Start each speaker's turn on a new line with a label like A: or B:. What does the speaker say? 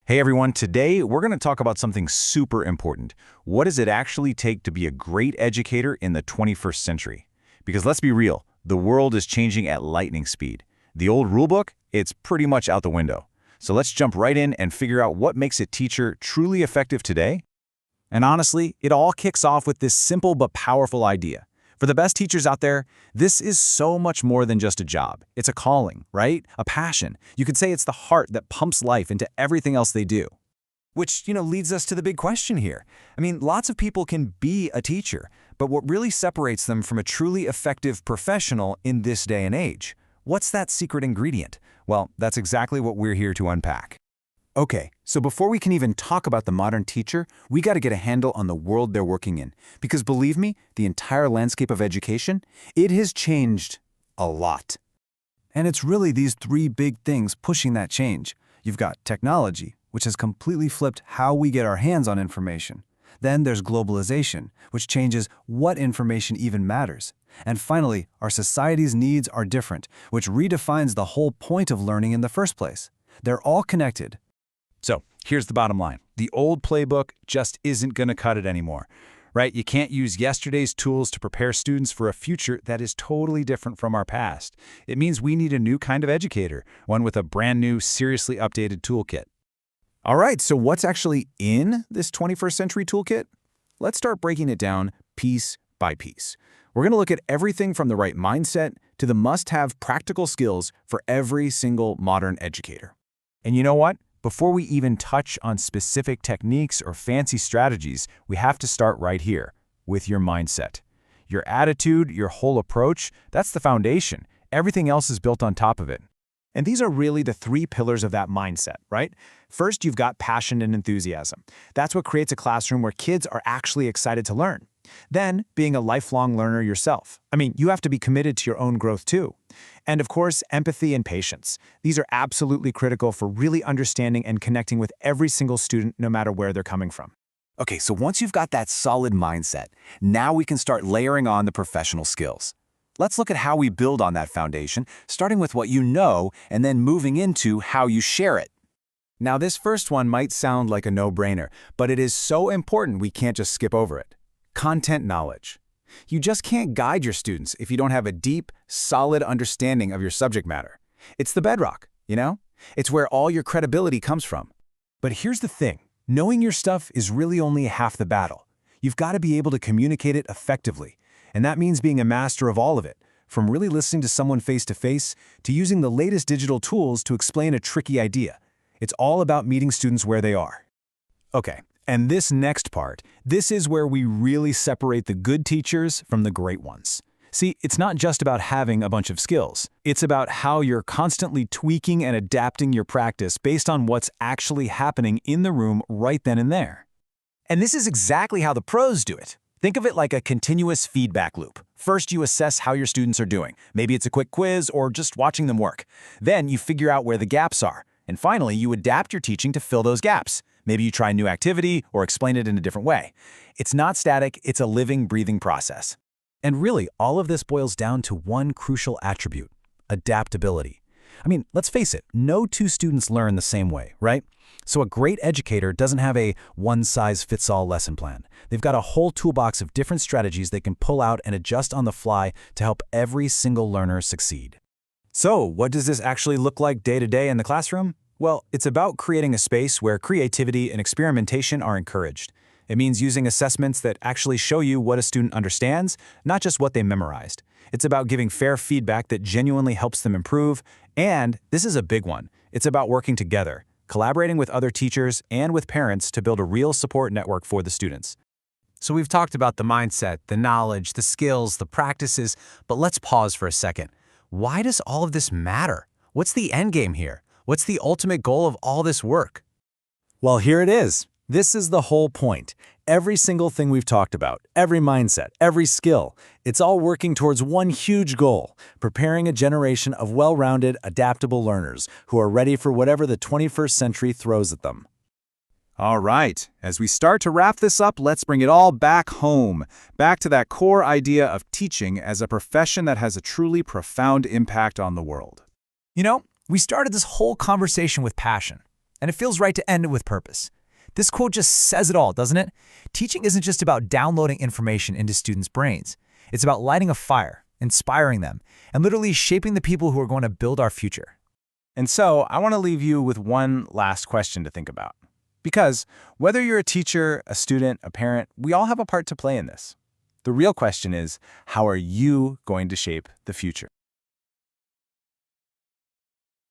A: Hey everyone, today we're going to talk about something super important. What does it actually take to be a great educator in the 21st century? Because let's be real, the world is changing at lightning speed. The old rulebook, it's pretty much out the window. So let's jump right in and figure out what makes a teacher truly effective today. And honestly, it all kicks off with this simple but powerful idea. For the best teachers out there, this is so much more than just a job. It's a calling, right? A passion. You could say it's the heart that pumps life into everything else they do. Which, leads us to the big question here. Lots of people can be a teacher, but what really separates them from a truly effective professional in this day and age? What's that secret ingredient? Well, that's exactly what we're here to unpack. Okay, so before we can even talk about the modern teacher, we got to get a handle on the world they're working in. Because believe me, the entire landscape of education, it has changed a lot. And it's really these three big things pushing that change. You've got technology, which has completely flipped how we get our hands on information. Then there's globalization, which changes what information even matters. And finally, our society's needs are different, which redefines the whole point of learning in the first place. They're all connected. So here's the bottom line. The old playbook just isn't going to cut it anymore, right? You can't use yesterday's tools to prepare students for a future that is totally different from our past. It means we need a new kind of educator, one with a brand new, seriously updated toolkit. All right, so what's actually in this 21st century toolkit? Let's start breaking it down piece by piece. We're going to look at everything from the right mindset to the must-have practical skills for every single modern educator. And you know what? Before we even touch on specific techniques or fancy strategies, we have to start right here, with your mindset. Your attitude, your whole approach, that's the foundation. Everything else is built on top of it.
B: And these are really the three pillars of that mindset, right? First, you've got passion and enthusiasm. That's what creates a classroom where kids are actually excited to learn. Then, being a lifelong learner yourself. You have to be committed to your own growth too. And of course, empathy and patience. These are absolutely critical for really understanding and connecting with every single student, no matter where they're coming from.
A: Okay, so once you've got that solid mindset, now we can start layering on the professional skills. Let's look at how we build on that foundation, starting with what you know and then moving into how you share it. Now, this first one might sound like a no-brainer, but it is so important we can't just skip over it. Content knowledge. You just can't guide your students if you don't have a deep, solid understanding of your subject matter. It's the bedrock, It's where all your credibility comes from.
B: But here's the thing. Knowing your stuff is really only half the battle. You've got to be able to communicate it effectively. And that means being a master of all of it, from really listening to someone face-to-face to using the latest digital tools to explain a tricky idea. It's all about meeting students where they are. Okay, and this next part, this is where we really separate the good teachers from the great ones. See, it's not just about having a bunch of skills. It's about how you're constantly tweaking and adapting your practice based on what's actually happening in the room right then and there. And this is exactly how the pros do it. Think of it like a continuous feedback loop. First, you assess how your students are doing. Maybe it's a quick quiz or just watching them work. Then you figure out where the gaps are. And finally, you adapt your teaching to fill those gaps. Maybe you try a new activity or explain it in a different way. It's not static, it's a living, breathing process. And really, all of this boils down to one crucial attribute: adaptability. Let's face it, no two students learn the same way, right? So a great educator doesn't have a one-size-fits-all lesson plan. They've got a whole toolbox of different strategies they can pull out and adjust on the fly to help every single learner succeed. So, what does this actually look like day to day in the classroom? Well, it's about creating a space where creativity and experimentation are encouraged. It means using assessments that actually show you what a student understands, not just what they memorized. It's about giving fair feedback that genuinely helps them improve. And this is a big one. It's about working together, collaborating with other teachers and with parents to build a real support network for the students. So we've talked about the mindset, the knowledge, the skills, the practices, but let's pause for a second. Why does all of this matter? What's the end game here? What's the ultimate goal of all this work?
A: Well, here it is. This is the whole point. Every single thing we've talked about, every mindset, every skill, it's all working towards one huge goal: preparing a generation of well-rounded, adaptable learners who are ready for whatever the 21st century throws at them. All right, as we start to wrap this up, let's bring it all back home, back to that core idea of teaching as a profession that has a truly profound impact on the world.
B: We started this whole conversation with passion.
C: And it feels right to end it with purpose. This quote just says it all, doesn't it? Teaching isn't just about downloading information into students' brains. It's about lighting a fire, inspiring them, and literally shaping the people who are going to build our future.
B: And so, I want to leave you with one last question to think about. Because whether you're a teacher, a student, a parent, we all have a part to play in this. The real question is, how are you going to shape the future?